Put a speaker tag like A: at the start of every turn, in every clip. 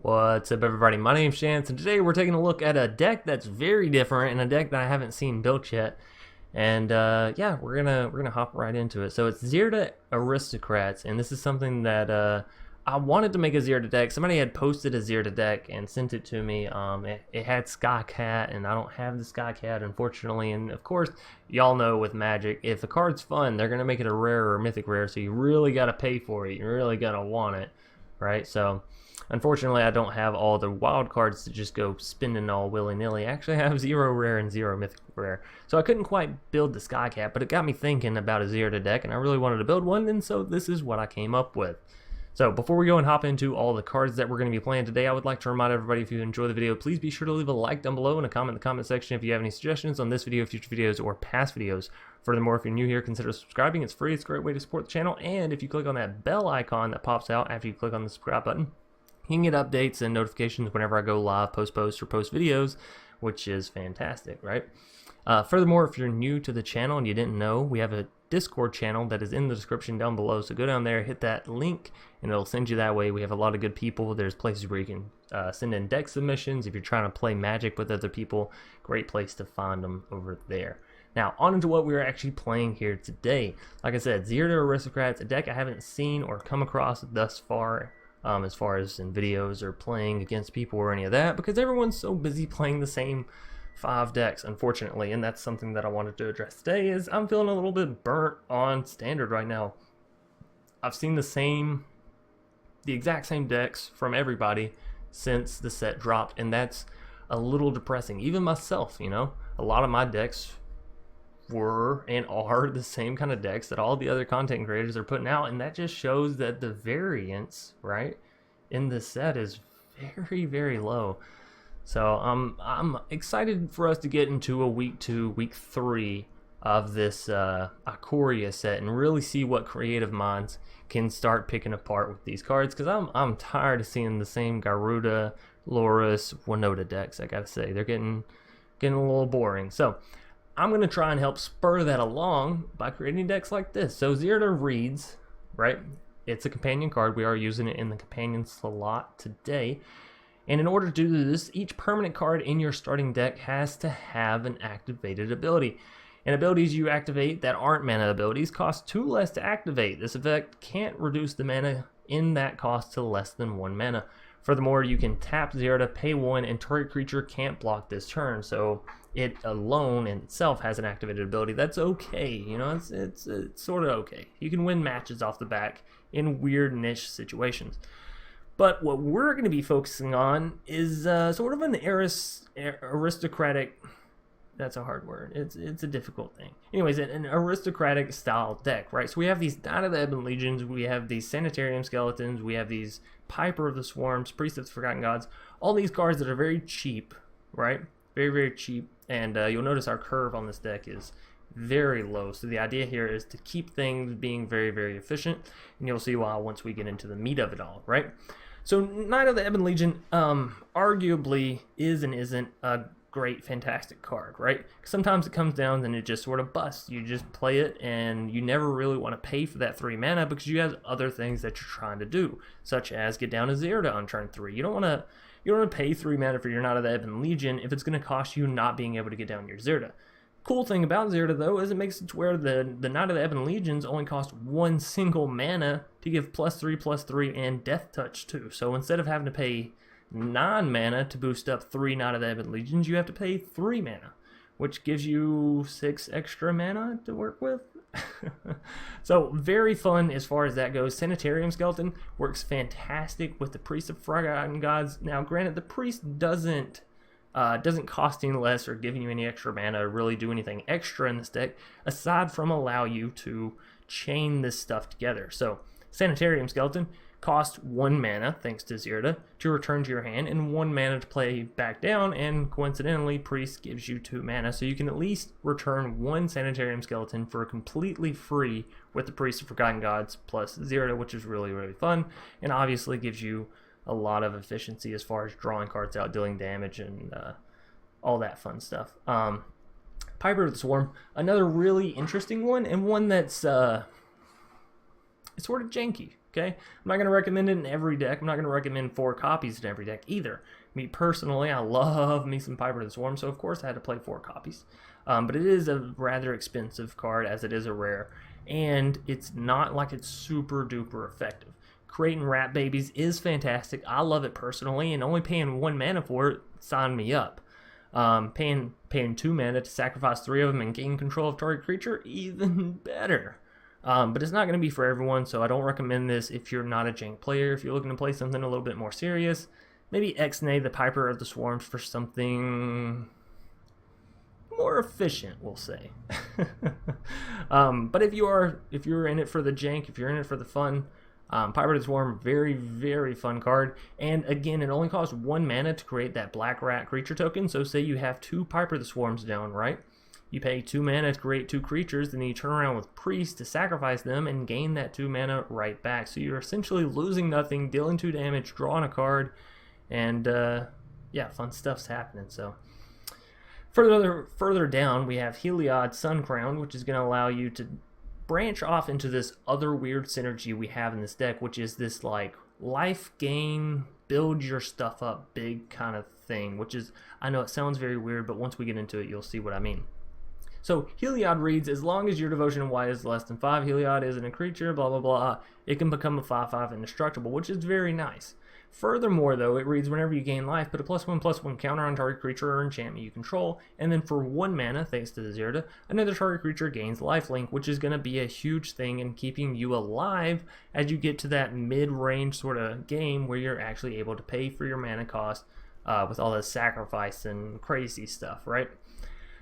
A: What's up, everybody? My name's Chance, and today we're taking a look at a deck that's very different and a deck that I haven't seen built yet. And yeah, we're gonna hop right into it. So it's Zirda Aristocrats, and this is something that I wanted to make a Zirda deck. Somebody had posted a Zirda deck and sent it to me. It had Sky Cat, and I don't have the Sky Cat, unfortunately. And of course, y'all know with Magic, if the card's fun, they're gonna make it a rare or mythic rare. So you really gotta pay for it. You really gotta want it, right? So unfortunately, I don't have all the wild cards to just go spending all willy-nilly. I actually have 0 rare and 0 mythic rare. So I couldn't quite build the Sky Cat, but it got me thinking about a Zirda deck, and I really wanted to build one, and so this is what I came up with. So before we go and hop into all the cards that we're going to be playing today, I would like to remind everybody, if you enjoy the video, please be sure to leave a like down below and a comment in the comment section if you have any suggestions on this video, future videos, or past videos. Furthermore, if you're new here, consider subscribing. It's free. It's a great way to support the channel. And if you click on that bell icon that pops out after you click on the subscribe button, you can get updates and notifications whenever I go live, post posts, or post videos, which is fantastic, right? Furthermore, if you're new to the channel and you didn't know, we have a Discord channel that is in the description down below. So go down there, hit that link, and it'll send you that way. We have a lot of good people. There's places where you can send in deck submissions. If you're trying to play Magic with other people, great place to find them over there. Now, on into what we're actually playing here today. Like I said, Zirda Aristocrats, a deck I haven't seen or come across thus far, as far as in videos or playing against people or any of that, because everyone's so busy playing the same 5 decks, unfortunately. And that's something that I wanted to address today. Is I'm feeling a little bit burnt on Standard right now. I've seen the exact same decks from everybody since the set dropped, and that's a little depressing. Even myself, you know, a lot of my decks were and are the same kind of decks that all the other content creators are putting out, and that just shows that the variance, right, in the set is very, very low. So I'm excited for us to get into a week 2, week 3 of this Ikoria set and really see what creative minds can start picking apart with these cards, because I'm tired of seeing the same Garuda, Loris, Winota decks. I gotta say, they're getting a little boring. So I'm going to try and help spur that along by creating decks like this. So Zirda reads, right? It's a companion card. We are using it in the companion slot today. And in order to do this, each permanent card in your starting deck has to have an activated ability. And abilities you activate that aren't mana abilities cost 2 less to activate. This effect can't reduce the mana in that cost to less than 1 mana. Furthermore, you can tap Zirda, pay 1, and target creature can't block this turn. So it alone in itself has an activated ability. That's okay, you know, it's sort of okay. You can win matches off the back in weird niche situations. But what we're going to be focusing on is sort of an aristocratic, that's a hard word, it's a difficult thing. Anyways, an aristocratic style deck, right? So we have these Knight of the Ebon Legions, we have these Sanitarium Skeletons, we have these Piper of the Swarms, Priest of the Forgotten Gods, all these cards that are very cheap, right? Very, very cheap. And you'll notice our curve on this deck is very low. So the idea here is to keep things being very, very efficient. And you'll see why once we get into the meat of it all, right? So Knight of the Ebon Legion arguably is and isn't a great, fantastic card, right? Sometimes it comes down and it just sort of busts. You just play it and you never really want to pay for that 3 mana because you have other things that you're trying to do, such as get down to Zirda on turn 3. You don't want to pay 3 mana for your Knight of the Ebon Legion if it's going to cost you not being able to get down your Zirda. Cool thing about Zirda, though, is it makes it to where the Knight of the Ebon Legions only cost 1 single mana to give +3/+3 and Death Touch too. So instead of having to pay 9 mana to boost up 3 Knight of the Ebon Legions, you have to pay 3 mana, which gives you 6 extra mana to work with. So very fun as far as that goes. Sanitarium Skeleton works fantastic with the Priest of Forgotten Gods. Now, granted, the Priest doesn't cost any less or giving you any extra mana or really do anything extra in this deck aside from allow you to chain this stuff together. So Sanitarium Skeleton costs 1 mana, thanks to Zirda, to return to your hand, and 1 mana to play back down, and coincidentally, Priest gives you 2 mana, so you can at least return 1 Sanitarium Skeleton for completely free with the Priest of Forgotten Gods plus Zirda, which is really, really fun, and obviously gives you a lot of efficiency as far as drawing cards out, dealing damage, and all that fun stuff. Piper of the Swarm, another really interesting one, and one that's it's sort of janky, okay? I'm not going to recommend it in every deck. I'm not going to recommend 4 copies in every deck either. Me personally, I love me some Piper of the Swarm, so of course I had to play 4 copies. But it is a rather expensive card, as it is a rare, and it's not like it's super duper effective. Creating rat babies is fantastic. I love it personally, and only paying 1 mana for it, sign me up. Paying 2 mana to sacrifice 3 of them and gain control of target creature, even better. But it's not going to be for everyone, so I don't recommend this if you're not a jank player. If you're looking to play something a little bit more serious, maybe X-nay the Piper of the Swarms for something more efficient, we'll say. But if you're in it for the jank, if you're in it for the fun, Piper of the Swarm, very, very fun card. And again, it only costs 1 mana to create that black rat creature token. So say you have 2 Piper of the Swarms down, right? You pay 2 mana to create 2 creatures, then you turn around with Priest to sacrifice them and gain that 2 mana right back. So you're essentially losing nothing, dealing 2 damage, drawing a card, and yeah, fun stuff's happening. So further down, we have Heliod Sun Crown, which is going to allow you to branch off into this other weird synergy we have in this deck, which is this like life gain, build your stuff up big kind of thing, which is, I know it sounds very weird, but once we get into it, you'll see what I mean. So Heliod reads, as long as your devotion in Y is less than 5, Heliod isn't a creature, blah, blah, blah. It can become a 5/5 indestructible, which is very nice. Furthermore, though, it reads, whenever you gain life, put a +1/+1 counter on target creature or enchantment you control, and then for 1 mana, thanks to the Zirda, another target creature gains lifelink, which is going to be a huge thing in keeping you alive as you get to that mid-range sort of game where you're actually able to pay for your mana cost with all the sacrifice and crazy stuff, right?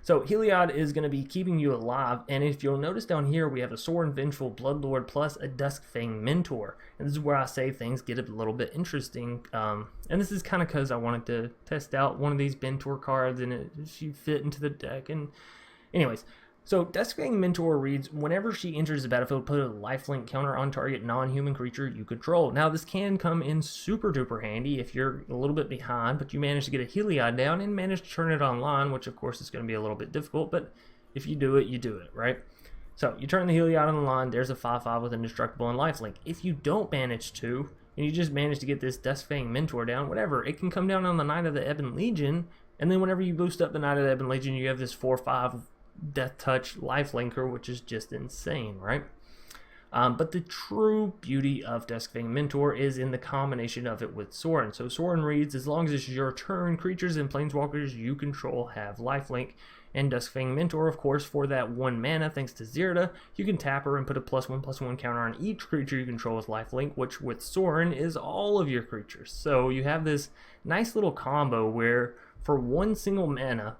A: So Heliod is going to be keeping you alive, and if you'll notice down here, we have a Sorin, Vengeful, Bloodlord, plus a Duskfang Mentor. And this is where I say things get a little bit interesting, and this is kind of because I wanted to test out one of these Mentor cards, and it she fit into the deck. And anyways, so Duskfang Mentor reads, whenever she enters the battlefield, put a lifelink counter on target non-human creature you control. Now this can come in super duper handy if you're a little bit behind, but you manage to get a Heliod down and manage to turn it online, which of course is going to be a little bit difficult, but if you do it, right? So you turn the Heliod on the line, there's a 5/5 with indestructible and lifelink. If you don't manage to, and you just manage to get this Duskfang Mentor down, whatever, it can come down on the Knight of the Ebon Legion, and then whenever you boost up the Knight of the Ebon Legion, you have this 4/5 Death Touch lifelinker, which is just insane, right? But the true beauty of Duskfang Mentor is in the combination of it with Sorin. So Sorin reads, as long as it's your turn, creatures and planeswalkers you control have lifelink. And Duskfang Mentor, of course, for that 1 mana, thanks to Zirda, you can tap her and put a +1/+1 counter on each creature you control with lifelink, which with Sorin is all of your creatures. So you have this nice little combo where for 1 single mana,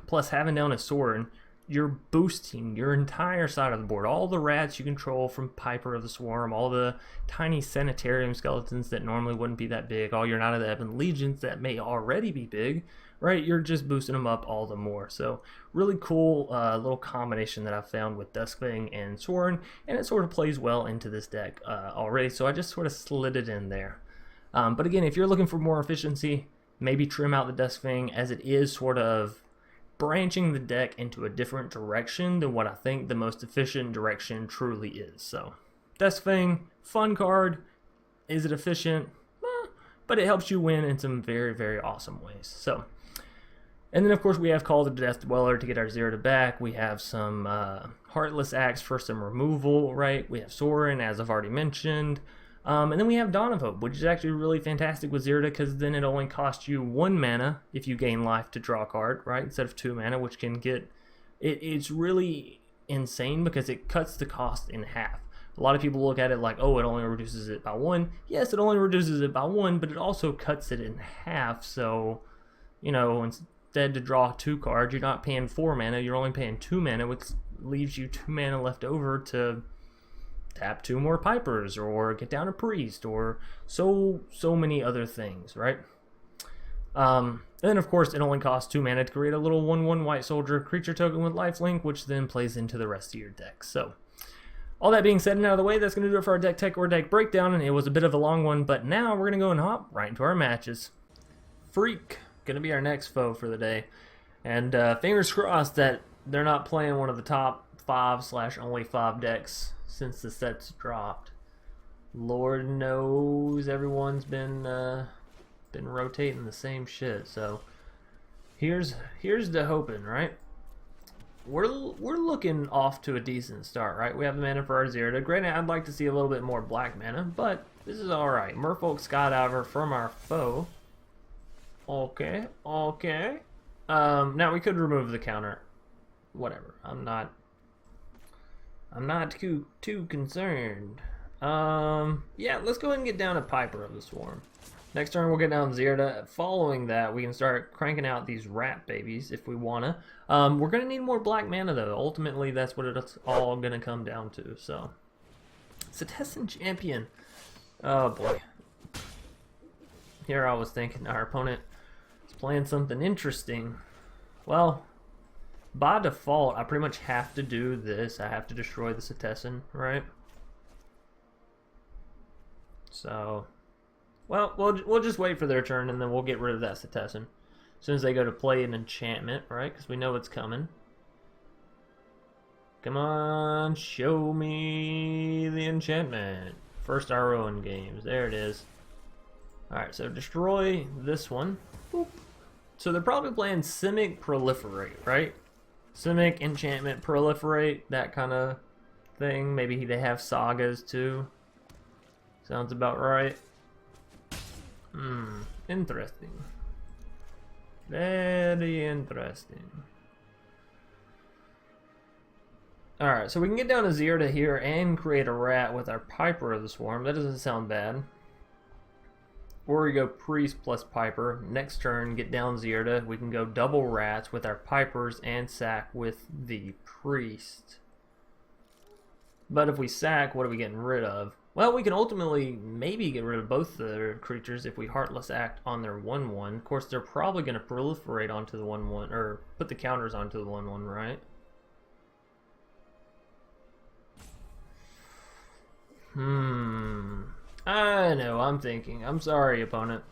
A: plus having down a Sorin, you're boosting your entire side of the board. All the rats you control from Piper of the Swarm, all the tiny Sanitarium Skeletons that normally wouldn't be that big, all your Knight of the Ebon Legions that may already be big, right? You're just boosting them up all the more. So really cool little combination that I've found with Duskfang and Sorin, and it sort of plays well into this deck already, so I just sort of slid it in there. But again, if you're looking for more efficiency, maybe trim out the Duskfang, as it is sort of branching the deck into a different direction than what I think the most efficient direction truly is. So Duskfang, fun card. Is it efficient? But it helps you win in some very, very awesome ways. So, and then of course we have Call of the Death Dweller to get our Zirda back. We have some Heartless Acts for some removal, right? We have Sorin, as I've already mentioned. And then we have Dawn of Hope, which is actually really fantastic with Zirda, because then it only costs you 1 mana if you gain life to draw a card, right? Instead of 2 mana, which can get... It's really insane because it cuts the cost in half. A lot of people look at it like, oh, it only reduces it by 1. Yes, it only reduces it by 1, but it also cuts it in half. So, you know, instead to draw 2 cards, you're not paying 4 mana, you're only paying 2 mana, which leaves you 2 mana left over to tap 2 more Pipers, or get down a Priest, or so many other things, right? And then of course it only costs 2 mana to create a little 1/1 white soldier creature token with lifelink, which then plays into the rest of your deck. So all that being said and out of the way, that's going to do it for our deck tech or deck breakdown, and it was a bit of a long one, but now we're going to go and hop right into our matches. Freak, going to be our next foe for the day, and fingers crossed that they're not playing one of the top 5/only 5 decks since the set's dropped. Lord knows everyone's been rotating the same shit. So here's the hoping, right? We're looking off to a decent start, right? We have the mana for our Zirda. Granted, I'd like to see a little bit more black mana, but this is all right. Merfolk Skydiver from our foe. Okay, okay. Now we could remove the counter. Whatever. I'm not too concerned. Yeah, let's go ahead and get down a Piper of the Swarm. Next turn we'll get down Zirda. Following that, we can start cranking out these rat babies if we wanna. We're gonna need more black mana though. Ultimately, that's what it's all gonna come down to. So, Citizen Champion. Oh boy. Here I was thinking our opponent is playing something interesting. Well, by default, I pretty much have to do this. I have to destroy the Citizen, right? So, well, we'll just wait for their turn, and then we'll get rid of that Citizen as soon as they go to play an enchantment, right? Because we know it's coming. Come on, show me the enchantment. First RO in games. There it is. Alright, so destroy this one. Boop. So they're probably playing Simic proliferate, right? Simic, enchantment, proliferate, that kind of thing. Maybe they have sagas too. Sounds about right. Interesting. Very interesting. Alright, so we can get down to Zirda here and create a rat with our Piper of the Swarm. That doesn't sound bad. Or we go Priest plus Piper. Next turn, get down Zirda. We can go double rats with our Pipers and sack with the Priest. But if we sack, what are we getting rid of? Well, we can ultimately maybe get rid of both the creatures if we Heartless Act on their 1/1. Of course, they're probably going to proliferate onto the 1/1, or put the counters onto the 1/1, right? I know, I'm thinking. I'm sorry, opponent.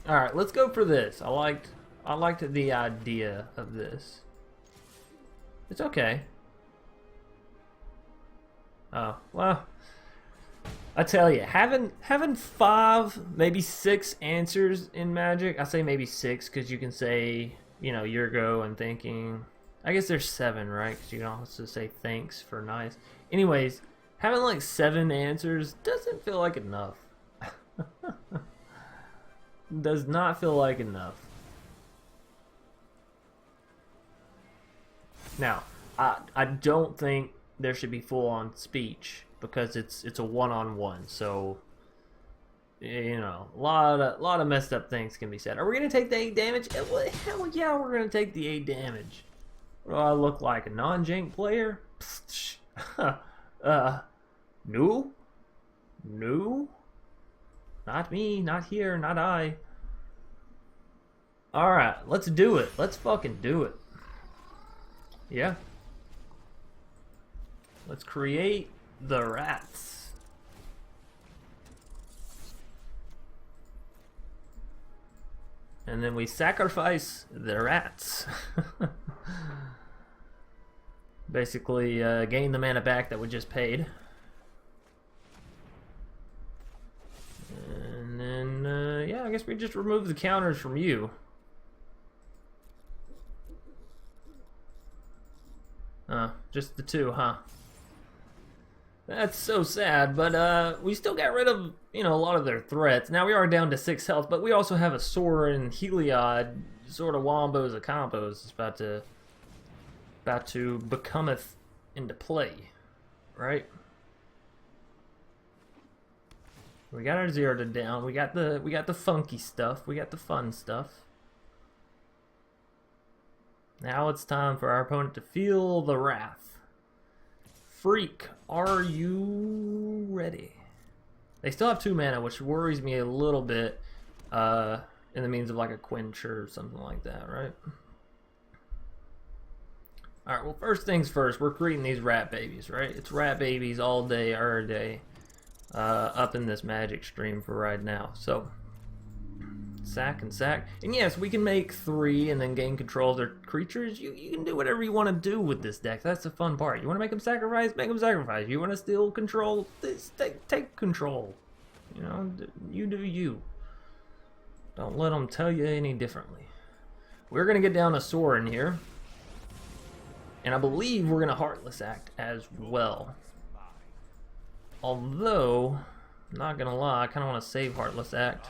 A: Alright, let's go for this. I liked the idea of this. It's okay. Oh, well, I tell you, having 5, maybe 6 answers in Magic. I say maybe 6 because you can say, you know, your go and thinking. I guess there's 7, right? Because you can also say thanks for nice. Anyways, having like 7 answers doesn't feel like enough. Does not feel like enough. Now, I don't think there should be full-on speech because it's a one-on-one. So, you know, a lot of messed up things can be said. Are we gonna take the 8 damage? Hell yeah, we're gonna take the 8 damage. What do I look like, a non-jank player? No, not me, not here, not I. All right, let's do it. Let's fucking do it. Yeah. Let's create the rats. And then we sacrifice the rats. Basically, gain the mana back that we just paid. And then, yeah, I guess we just remove the counters from you. Just the 2, huh? That's so sad, but we still got rid of, you know, a lot of their threats. Now we are down to 6 health, but we also have a Sorin, Heliod, sort of wombos of combos. It's about to becometh into play, right? We got our Zirda down. We got the funky stuff. We got the fun stuff. Now it's time for our opponent to feel the wrath. Freak, are you ready? They still have 2 mana, which worries me a little bit in the means of like a quench or something like that, right? Alright, well, first things first, we're creating these rat babies, right? It's rat babies all day, every day, up in this Magic stream for right now. So, sack and sack. And yes, we can make 3 and then gain control of their creatures. You can do whatever you want to do with this deck. That's the fun part. You want to make them sacrifice? Make them sacrifice. You want to steal control? Take control. You know, you do you. Don't let them tell you any differently. We're going to get down a Sorin here. And I believe we're going to Heartless Act as well. Although, I'm not going to lie, I kind of want to save Heartless Act.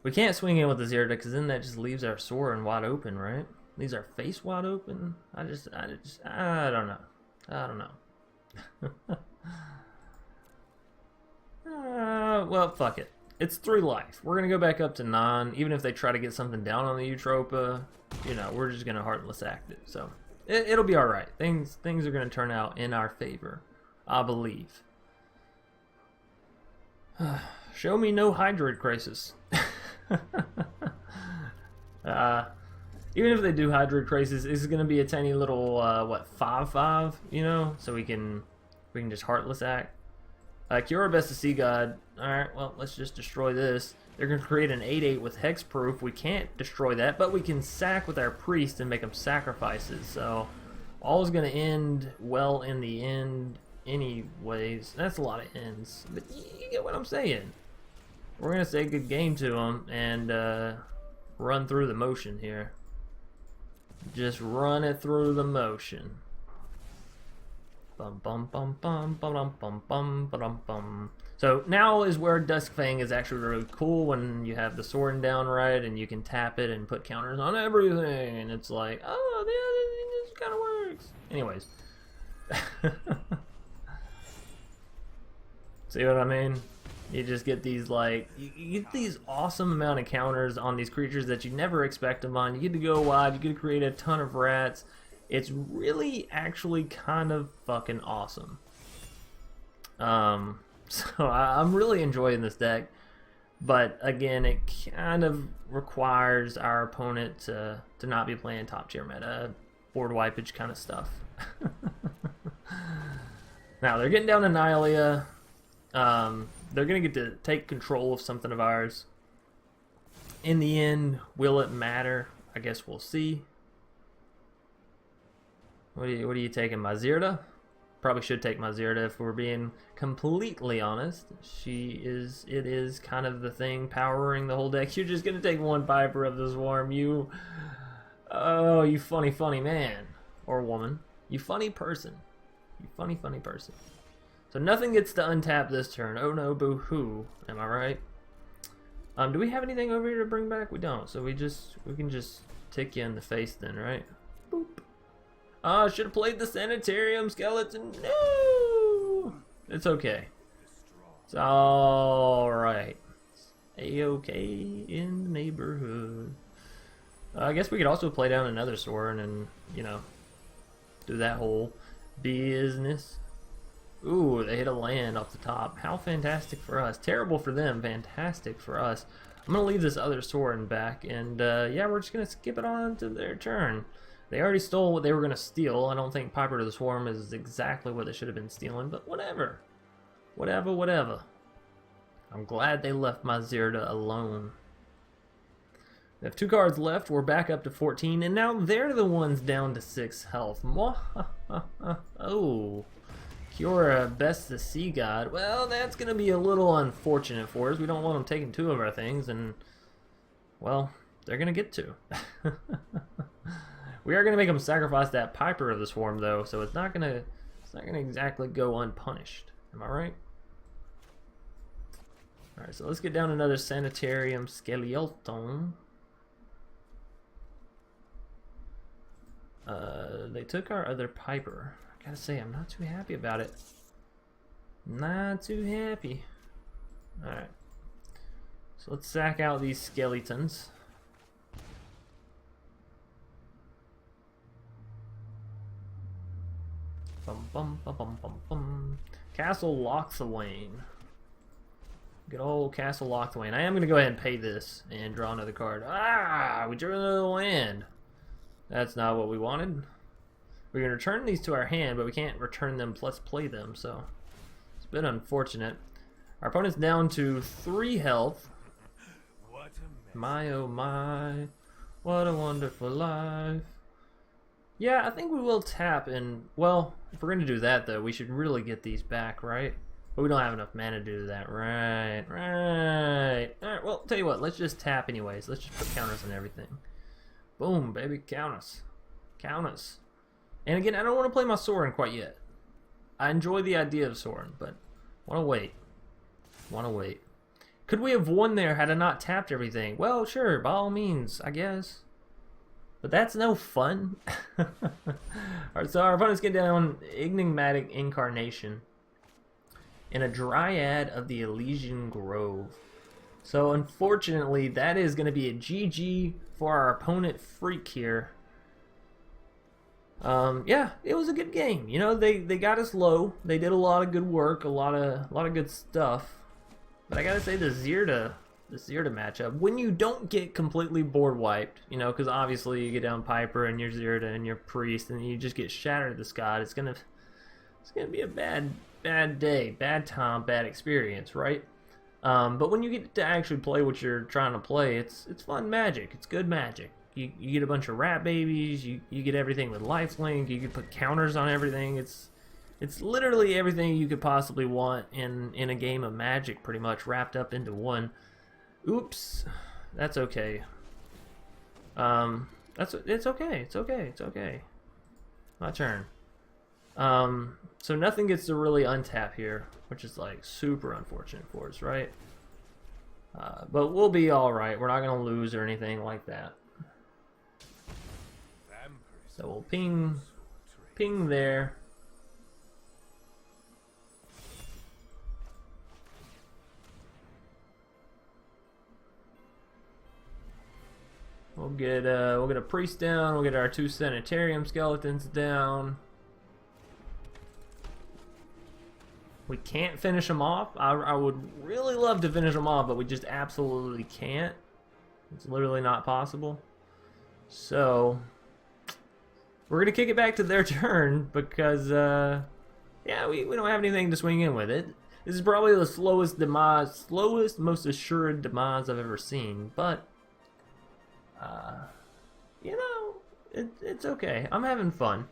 A: We can't swing in with the Zirda because then that just leaves our Sorin wide open, right? Leaves our face wide open? I don't know. I don't know. Well, fuck it. It's 3 life. We're going to go back up to 9. Even if they try to get something down on the Eutropa, you know, we're just going to Heartless Act it. So, it'll be alright. Things are going to turn out in our favor. I believe. Show me no Hydroid Crisis. Even if they do Hydroid Crisis, this is going to be a tiny little, what, 5/5, you know? So we can just Heartless Act. Kiora Best of Sea God. Alright, well, let's just destroy this. They're going to create an 8/8 with Hexproof. We can't destroy that, but we can sack with our Priest and make them sacrifices. So, all is going to end well in the end anyways. That's a lot of ends. But you get what I'm saying. We're going to say good game to them and run through the motion here. Just run it through the motion. Bum bum bum bum bum bum bum bum bum. So now is where Duskfang is actually really cool, when you have the Sorin down right and you can tap it and put counters on everything, and it's like, oh, yeah, this kind of works. Anyways. See what I mean? You just get these, like, you get these awesome amount of counters on these creatures that you never expect them on. You get to go wide, you get to create a ton of rats. It's really actually kind of fucking awesome. So I'm really enjoying this deck. But again, it kind of requires our opponent to not be playing top tier meta, board wipeage kind of stuff. Now, they're getting down to Nihilea. They're going to get to take control of something of ours. In the end, will it matter? I guess we'll see. What are you taking, my Zirda? Probably should take my Zirda if we're being completely honest. It is kind of the thing powering the whole deck. You're just going to take one Piper of the Swarm. You funny man. Or woman. You funny person. You funny person. So nothing gets to untap this turn. Oh no, boo-hoo. Am I right? Do we have anything over here to bring back? We don't. So we can just tick you in the face then, right? Boop. I should have played the Sanitarium Skeleton. No! It's okay. It's alright. A-okay in the neighborhood. I guess we could also play down another Sorin and, you know, do that whole business. Ooh, they hit a land off the top. How fantastic for us. Terrible for them. Fantastic for us. I'm going to leave this other Sorin back. And, yeah, we're just going to skip it on to their turn. They already stole what they were going to steal. I don't think Piper to the Swarm is exactly what they should have been stealing. But whatever. Whatever. I'm glad they left my Zirda alone. We have 2 cards left. We're back up to 14. And now they're the ones down to 6 health. Oh. Kiora, Best the Sea God. Well, that's going to be a little unfortunate for us. We don't want them taking 2 of our things, and, well, they're going to get 2. We are going to make them sacrifice that Piper of the Swarm, though, so it's not going to exactly go unpunished. Am I right? All right, so let's get down another Sanitarium Skeleton. They took our other Piper. Gotta say, I'm not too happy about it. Not too happy. Alright. So let's sack out these skeletons. Bum bum bum bum bum bum. Castle Locthwain. Good old Castle Locthwain. I am gonna go ahead and pay this and draw another card. Ah! We drew another land. That's not what we wanted. We can return these to our hand, but we can't return them plus play them, so it's a bit unfortunate. Our opponent's down to 3 health. My oh my, what a wonderful life. Yeah, I think we will tap and, well, if we're going to do that though, we should really get these back, right? But we don't have enough mana to do that. Right. Alright, well, tell you what, let's just tap anyways. Let's just put counters on everything. Boom, baby, count us. Count us. And again, I don't want to play my Sorin quite yet. I enjoy the idea of Sorin, but want to wait. Want to wait. Could we have won there had I not tapped everything? Well, sure, by all means, I guess. But that's no fun. Alright, so our opponents get down Enigmatic Incarnation and a Dryad of the Elysian Grove. So unfortunately, that is going to be a GG for our opponent Freak here. Yeah, it was a good game. You know, they got us low. They did a lot of good work, a lot of good stuff. But I gotta say, the Zirda matchup, when you don't get completely board wiped, you know, because obviously you get down Piper and your Zirda and your Priest, and you just get shattered to the sky. It's gonna be a bad day, bad time, bad experience, right? But when you get to actually play what you're trying to play, it's fun magic. It's good magic. You get a bunch of rat babies. You get everything with lifelink. You can put counters on everything. It's literally everything you could possibly want in a game of Magic, pretty much wrapped up into one. Oops, that's okay. It's okay. My turn. So nothing gets to really untap here, which is like super unfortunate for us, right? But we'll be all right. We're not gonna lose or anything like that. So we'll ping there. We'll get a priest down. We'll get our 2 Sanitarium Skeletons down. We can't finish them off. I would really love to finish them off, but we just absolutely can't. It's literally not possible. So we're gonna kick it back to their turn because yeah, we don't have anything to swing in with it. This is probably the slowest, most assured demise I've ever seen, but you know, it's okay. I'm having fun.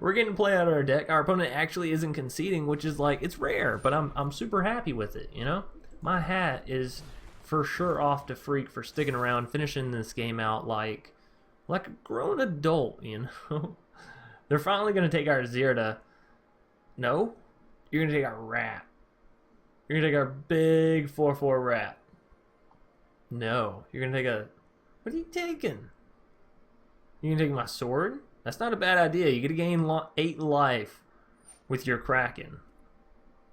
A: We're getting to play out of our deck. Our opponent actually isn't conceding, which is like, it's rare, but I'm super happy with it, you know? My hat is for sure off to Freak for sticking around, finishing this game out like a grown adult, you know? They're finally going to take our Zirda. No? You're going to take our rat. You're going to take our big 4/4 rat. No. You're going to take a... What are you taking? You can take my sword? That's not a bad idea. You get to gain 8 life with your Kraken.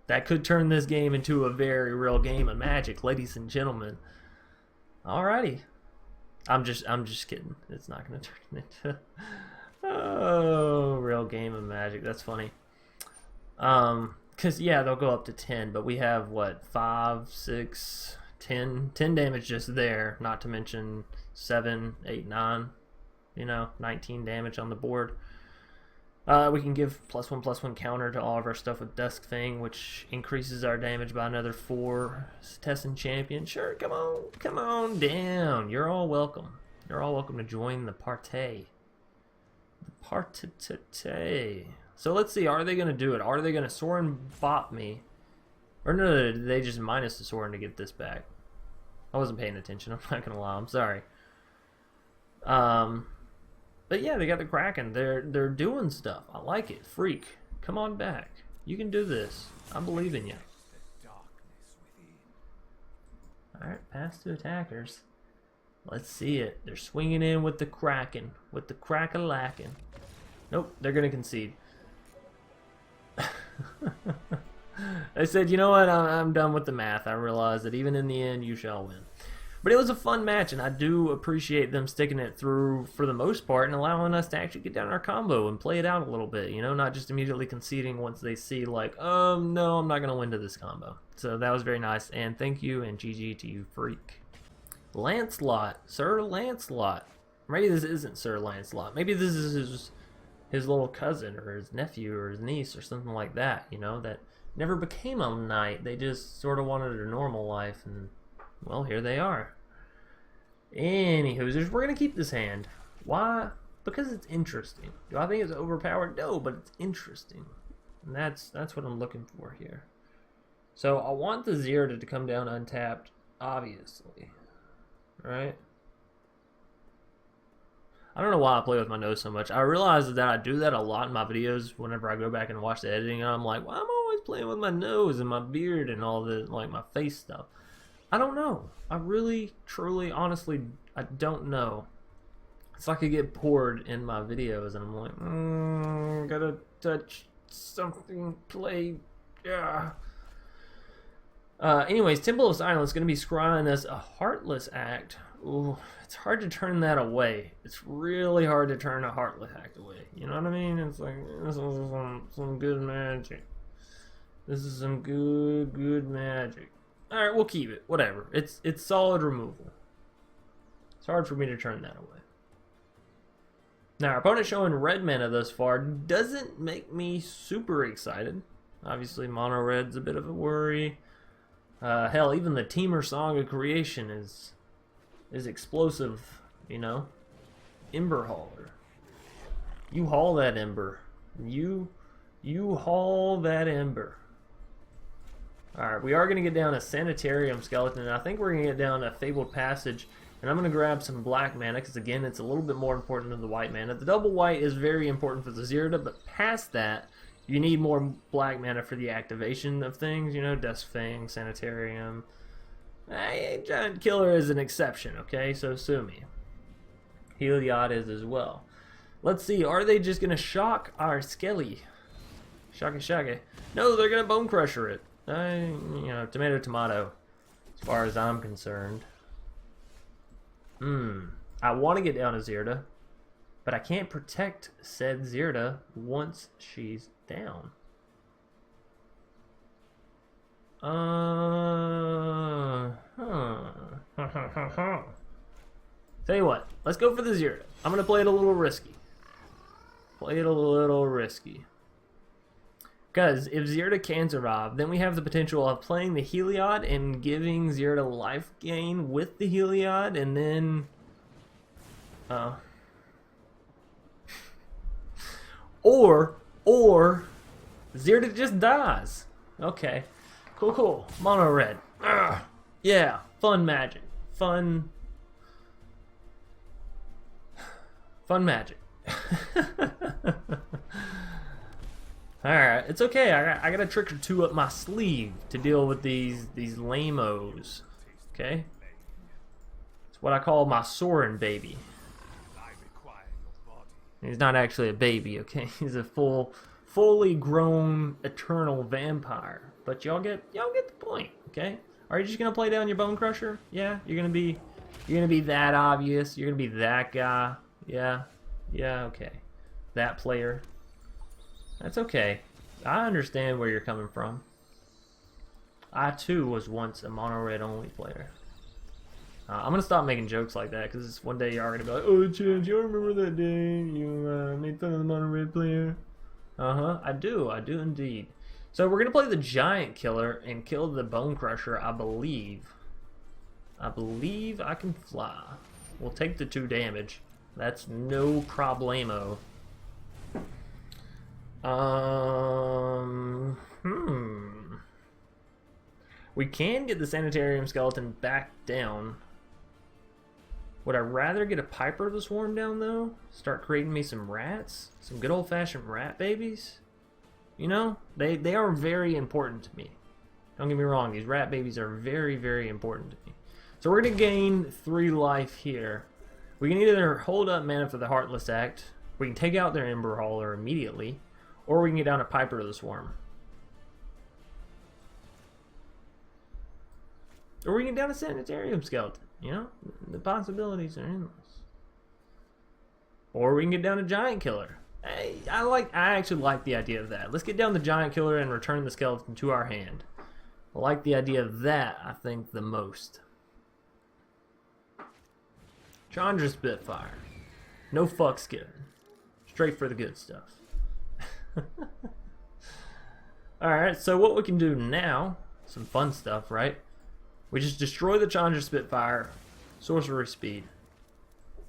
A: That could turn this game into a very real game of Magic, ladies and gentlemen. Alrighty. I'm just kidding. It's not going to turn into... Oh, real game of Magic. That's funny. Because, yeah, they'll go up to 10, but we have, what, 5, 6, 10 damage just there, not to mention 7, 8, 9, you know, 19 damage on the board. We can give +1/+1 counter to all of our stuff with Duskfang, which increases our damage by another 4. Tessin Champion, sure, come on down. You're all welcome. You're all welcome to join the party. So let's see, are they going to do it? Are they going to Sorin bot me? Or no, they just minus the Sorin to get this back. I wasn't paying attention, I'm not going to lie, I'm sorry. But yeah, they got the Kraken. They're doing stuff. I like it. Freak, come on back. You can do this. I believe in you. Alright, pass to attackers. Let's see it. They're swinging in with the Kraken. With the Crack-a-lackin'. Nope, they're going to concede. I said, you know what, I'm done with the math. I realize that even in the end, you shall win. But it was a fun match, and I do appreciate them sticking it through for the most part and allowing us to actually get down our combo and play it out a little bit, you know, not just immediately conceding once they see, like, no, I'm not going to win to this combo. So that was very nice, and thank you, and GG to you, Freak. Lancelot, Sir Lancelot. Maybe this isn't Sir Lancelot. Maybe this is his little cousin or his nephew or his niece or something like that, you know, that never became a knight. They just sort of wanted a normal life, and well, here they are. Anywho, we're gonna keep this hand. Why? Because it's interesting. Do I think it's overpowered? No, but it's interesting. And that's what I'm looking for here. So I want the Zirda to come down untapped, obviously. Right? I don't know why I play with my nose so much. I realize that I do that a lot in my videos whenever I go back and watch the editing. And I'm like, well, I'm always playing with my nose and my beard and all the, like, my face stuff. I don't know. I really, truly, honestly, I don't know. It's like I get bored in my videos and I'm like, gotta touch something, play, yeah. Anyways, Temple of Silence is going to be scrying us a Heartless Act. Ooh, it's hard to turn that away. It's really hard to turn a Heartless Act away. You know what I mean? It's like, this is some good magic. This is some good magic. Alright, we'll keep it. Whatever. It's solid removal. It's hard for me to turn that away. Now, our opponent showing red mana thus far doesn't make me super excited. Obviously, mono red's a bit of a worry. Hell, even the Teamer Song of Creation is explosive, you know? Ember Hauler. You haul that ember. You haul that ember. Alright, we are going to get down a Sanitarium Skeleton, and I think we're going to get down a Fabled Passage, and I'm going to grab some black mana, because again, it's a little bit more important than the white mana. The double white is very important for the Zirda, but past that, you need more black mana for the activation of things, you know, Duskfang, Sanitarium. Giant Killer is an exception, okay, so sue me. Heliod is as well. Let's see, are they just going to shock our Skelly? Shaka. No, they're going to Bone Crusher it. You know, tomato, as far as I'm concerned. I want to get down to Zirda, but I can't protect said Zirda once she's down. Tell you what, let's go for the Zirda. I'm going to play it a little risky. Because if Zirda can survive, then we have the potential of playing the Heliod and giving Zirda life gain with the Heliod, and then... Or Zirda just dies. Okay. Cool. Mono red. Ugh. Yeah, fun magic. Fun magic. Alright, it's okay. I got a trick or two up my sleeve to deal with these lame-os. Okay? It's what I call my Sorin baby. He's not actually a baby, okay? He's a fully grown eternal vampire. But y'all get the point, okay? Are you just gonna play down your Bone Crusher? Yeah, you're gonna be that obvious. You're gonna be that guy. Yeah, okay. That player. That's okay. I understand where you're coming from. I too was once a mono red only player. I'm gonna stop making jokes like that because one day y'all are gonna be like, "Oh, Chance, you remember that day you made fun of the mono red player?" I do indeed. So we're gonna play the Giant Killer and kill the Bone Crusher. I believe I can fly. We'll take the 2 damage. That's no problemo. We can get the Sanitarium Skeleton back down. Would I rather get a Piper of the Swarm down, though? Start creating me some rats? Some good old-fashioned rat babies? You know? They are very important to me. Don't get me wrong, these rat babies are very, very important to me. So we're going to gain 3 life here. We can either hold up mana for the Heartless Act, we can take out their Ember Hauler immediately, or we can get down a Piper of the Swarm. Or we can get down a Sanitarium Skeleton, you know? The possibilities are endless. Or we can get down a Giant Killer. I actually like the idea of that. Let's get down the Giant Killer and return the Skeleton to our hand. I like the idea of that, I think, the most. Chandra Spitfire. No fucks given. Straight for the good stuff. Alright, so what we can do now, some fun stuff, right? We just destroy the Chandra Spitfire, Sorcery speed.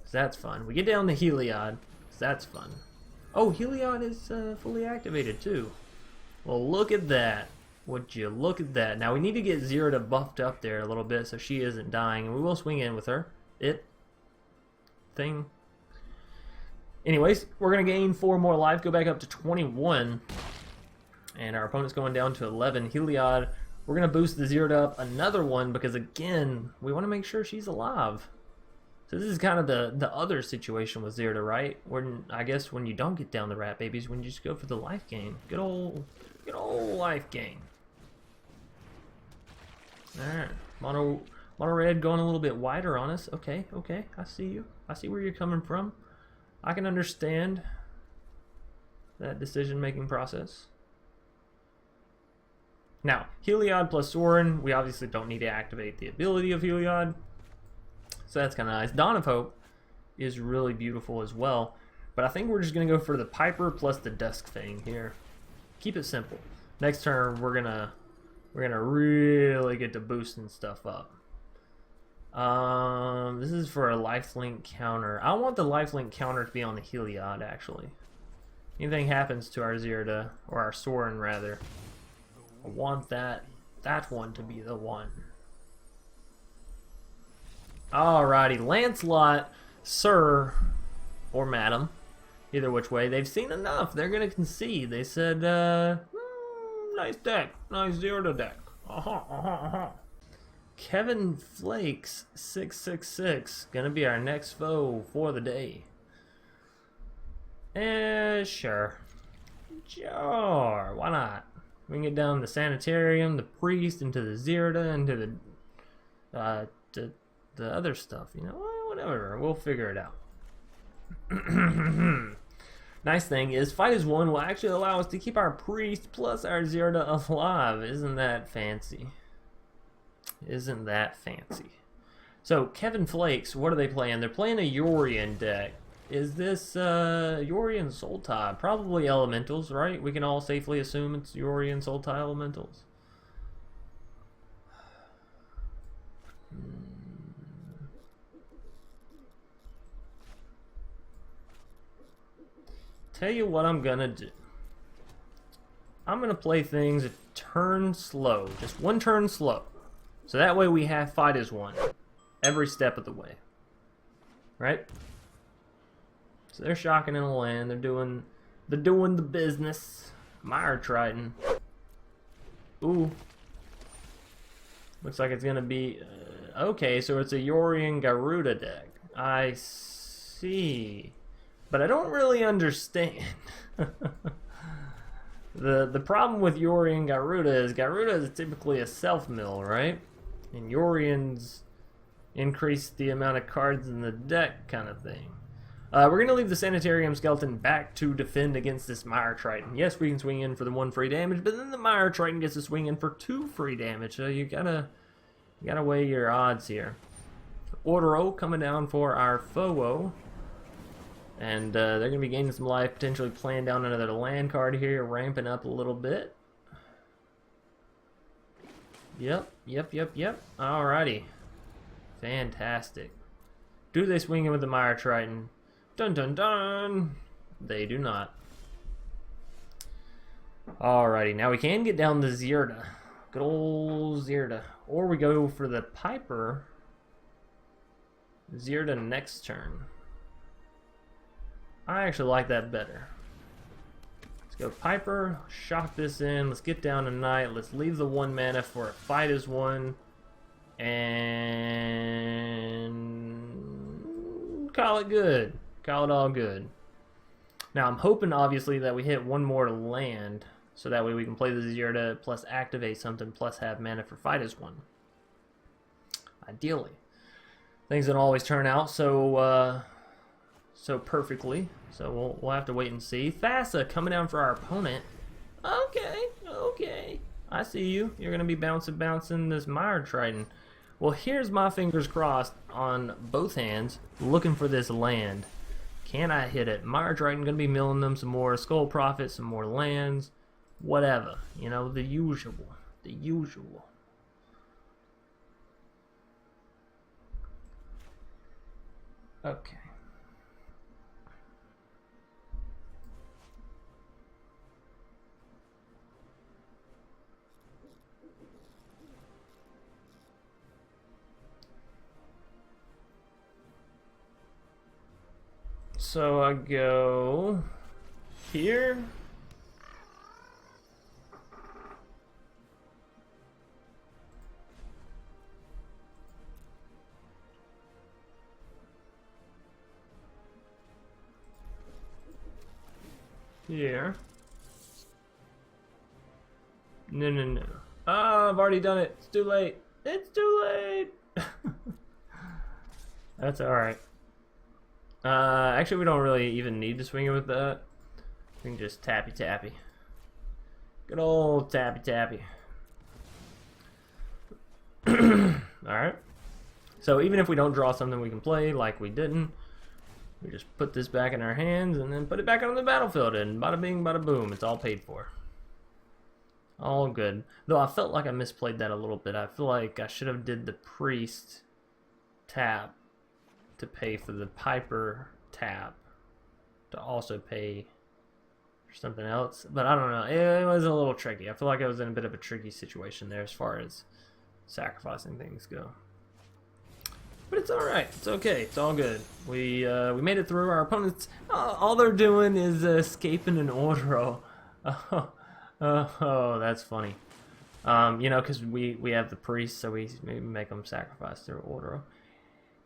A: So that's fun. We get down to Heliod. So that's fun. Oh, Heliod is fully activated too. Well, look at that. Would you look at that? Now we need to get Zirda buffed up there a little bit so she isn't dying, and we will swing in with her. Anyways, we're gonna gain 4 more life, go back up to 21, and our opponent's going down to 11. Heliod, we're gonna boost the Zirda up another one because again, we want to make sure she's alive. So this is kind of the other situation with Zirda, right? When I guess when you don't get down the rat babies, when you just go for the life gain, good old life gain. Alright, mono red going a little bit wider on us. Okay, I see you. I see where you're coming from. I can understand that decision-making process. Now, Heliod plus Sorin, we obviously don't need to activate the ability of Heliod, so that's kind of nice. Dawn of Hope is really beautiful as well, but I think we're just going to go for the Piper plus the Duskfang here. Keep it simple. Next turn, we're gonna really get to boosting stuff up. This is for a lifelink counter. I want the lifelink counter to be on the Heliod, actually. Anything happens to our Zirda, or our Sorin rather, I want that one to be the one. Alrighty, Lancelot, Sir, or Madam, either which way, they've seen enough. They're gonna concede. They said, nice deck, nice Zirda deck. Kevin Flakes 666 gonna be our next foe for the day. Sure, why not? We can get down the Sanitarium, the Priest, into the Zirda, into the other stuff. You know, whatever. We'll figure it out. Nice thing is, fight as one will actually allow us to keep our Priest plus our Zirda alive. Isn't that fancy? Isn't that fancy? So, Kevin Flakes, what are they playing? They're playing a Yorion deck. Is this Yorion Soul Tie? Probably Elementals, right? We can all safely assume it's Yorion Soul Tie Elementals. Tell you what I'm gonna do. I'm gonna play things a turn slow, just one turn slow, so that way we have fight as one every step of the way, right? So they're shocking in the land. They're doing the business. Mire Triton. Ooh, looks like it's gonna be okay. So it's a Yorion Garuda deck. I see. But I don't really understand. The problem with Yorion Garuda is typically a self-mill, right? And Yorion's increase the amount of cards in the deck kind of thing. We're going to leave the Sanitarium Skeleton back to defend against this Mire Triton. Yes, we can swing in for the 1 free damage, but then the Mire Triton gets to swing in for 2 free damage. So you gotta weigh your odds here. Ordero coming down for our Foe. And they're going to be gaining some life, potentially playing down another land card here, ramping up a little bit. Yep. Alrighty. Fantastic. Do they swing in with the Mire Triton? Dun dun dun! They do not. Alrighty, now we can get down the Zirda. Good old Zirda. Or we go for the Piper. Zirda next turn. I actually like that better. Let's go Piper, shock this in, let's get down tonight, let's leave the 1 mana for a fight as one, and call it good. Call it all good. Now I'm hoping obviously that we hit 1 more land, so that way we can play the Zirda plus activate something plus have mana for fight as one. Ideally. Things don't always turn out so perfectly, so we'll have to wait and see. Thassa coming down for our opponent. Okay, I see you. You're gonna be bouncing this Mire Triton. Well, here's my fingers crossed on both hands, looking for this land. Can I hit it? Mire Triton gonna be milling them some more Skull Prophet, some more lands, whatever. You know, the usual. Okay. So I go here. Here. No, no, no. Ah, I've already done it. It's too late. It's too late. That's alright. Actually, we don't really even need to swing it with that. We can just tappy tappy. Good old tappy tappy. Alright. So even if we don't draw something we can play, like we didn't, we just put this back in our hands and then put it back on the battlefield, and bada bing, bada boom, it's all paid for. All good. Though I felt like I misplayed that a little bit. I feel like I should have did the priest tap to pay for the Piper tap to also pay for something else. But I don't know. It was a little tricky. I feel like I was in a bit of a tricky situation there as far as sacrificing things go. But it's alright. It's okay. It's all good. We made it through. Our opponents, all they're doing is escaping an Ordro. Oh, that's funny. You know, because we have the priest, so we make them sacrifice their Ordro.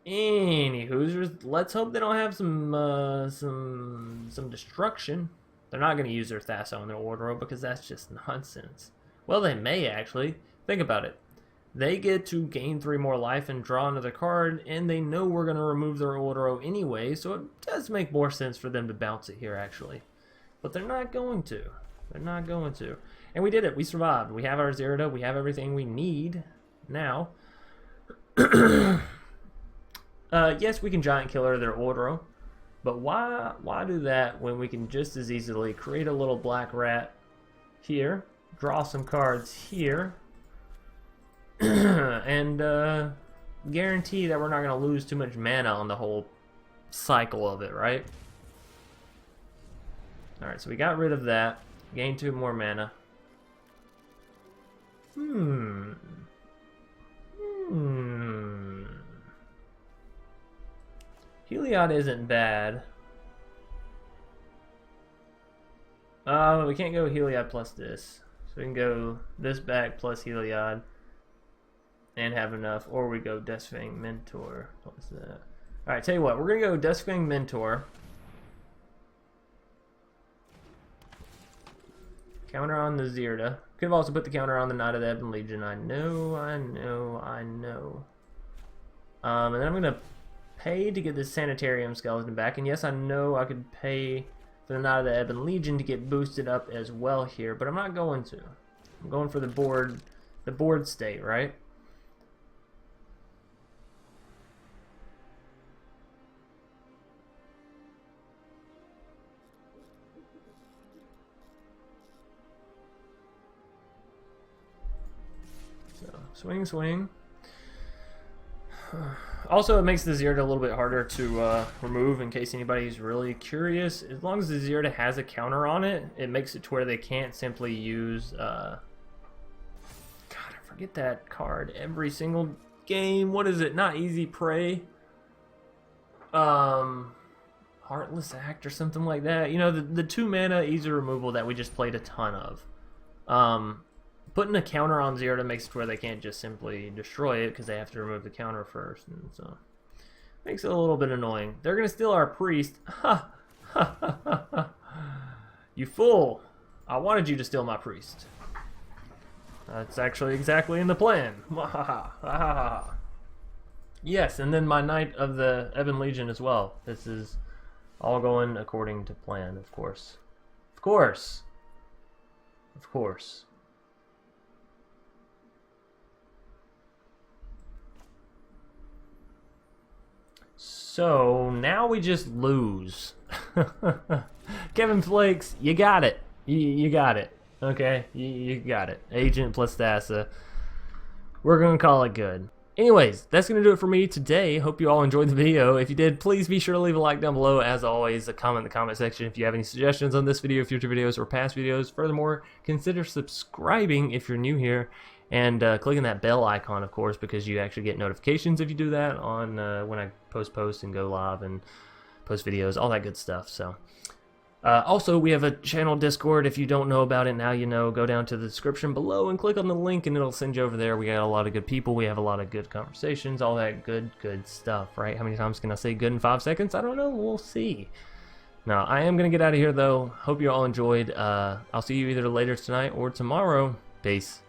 A: Anywho, let's hope they don't have some destruction. They're not going to use their Thasso on their Ordro because that's just nonsense. Well, they may actually. Think about it. They get to gain 3 more life and draw another card, and they know we're going to remove their Ordro anyway, so it does make more sense for them to bounce it here, actually. But they're not going to. They're not going to. And we did it. We survived. We have our Zirda. We have everything we need now. Yes, we can Giant Killer their Ordro, but why do that when we can just as easily create a little black rat here, draw some cards here, and guarantee that we're not going to lose too much mana on the whole cycle of it, right? Alright, so we got rid of that, gained 2 more mana. Heliod isn't bad. We can't go Heliod plus this. So we can go this back plus Heliod and have enough. Or we go Duskfang Mentor plus that. Alright, tell you what. We're going to go Duskfang Mentor. Counter on the Zirda. Could have also put the counter on the Knight of the Ebon Legion. I know. And then I'm going to pay to get this Sanitarium Skeleton back, and yes, I know I could pay for the Knight of the Ebon Legion to get boosted up as well here, but I'm not going to. I'm going for the board state, right? So, swing. Also, it makes the Zirda a little bit harder to remove in case anybody's really curious. As long as the Zirda has a counter on it, it makes it to where they can't simply use... God, I forget that card every single game. What is it? Not Easy Prey. Heartless Act or something like that. You know, the 2 mana easy removal that we just played a ton of. Putting a counter on Zirda makes it where they can't just simply destroy it because they have to remove the counter first, and so makes it a little bit annoying. They're gonna steal our priest. Ha! You fool! I wanted you to steal my priest. That's actually exactly in the plan. Yes, and then my Knight of the Ebon Legion as well. This is all going according to plan, of course. Of course. Of course. So now we just lose. Kevin Flakes, you got it. You got it. Okay, you got it. Agent plus Thassa. We're gonna call it good. Anyways, that's going to do it for me today. Hope you all enjoyed the video. If you did, please be sure to leave a like down below. As always, a comment in the comment section if you have any suggestions on this video, future videos, or past videos. Furthermore, consider subscribing if you're new here, and clicking that bell icon, of course, because you actually get notifications if you do that on when I post and go live and post videos, all that good stuff. So. Also, we have a channel Discord. If you don't know about it, now you know. Go down to the description below and click on the link and it'll send you over there. We got a lot of good people. We have a lot of good conversations, all that good stuff, right? How many times can I say good in 5 seconds? I don't know. We'll see. Now, I am going to get out of here, though. Hope you all enjoyed. I'll see you either later tonight or tomorrow. Peace.